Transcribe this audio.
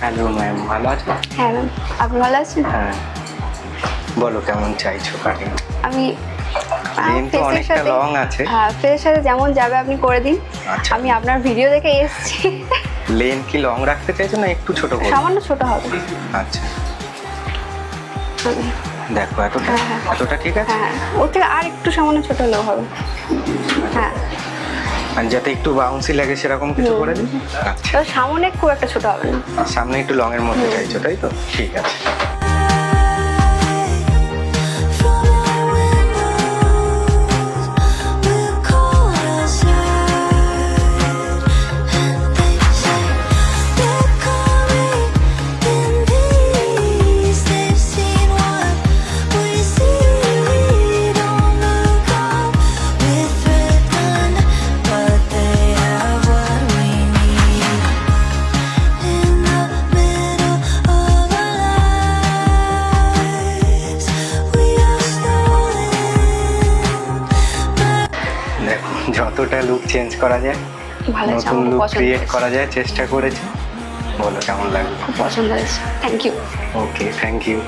Hello ma'am, ভালো আছো? হ্যাঁ ম্যাম, আপনি ভালো আছেন? হ্যাঁ, বলো কেমন চাইছো কাটিং? আমি লেন তো ফেসের অনেকটা সাথে লং আছে। হ্যাঁ, ফেসের সাথে যেমন যাবে আপনি করে দিন। আচ্ছা, আমি আপনার ভিডিও দেখে এসেছি। লেন কি লং রাখতে চাইছো না একটু ছোট করো? সামান্য ছোট হবে। আচ্ছা, হুম, দেখো এতটা হ্যাঁ। এতটা ঠিক আছে। হ্যাঁ ওর থেকে আর একটু সামান্য ছোট হলেও হবে। হ্যাঁ, আর যাতে একটু বাউন্সি লাগে সেরকম কিছু করে দিই। আচ্ছা, তবে সামনে খুব একটা ছোট হবে না। সামনে একটু লং এর মধ্যে চাইছো তাই তো? ঠিক আছে। দেখো যতটা লুক চেঞ্জ করা যায়, ভালো আছে, নতুন আমার লুক পছন্দ ক্রিয়েট হয়েছে। করা যায় চেষ্টা করেছি। বলো কেমন লাগলো? খুব পছন্দ হয়েছে, thank you. Okay, thank you.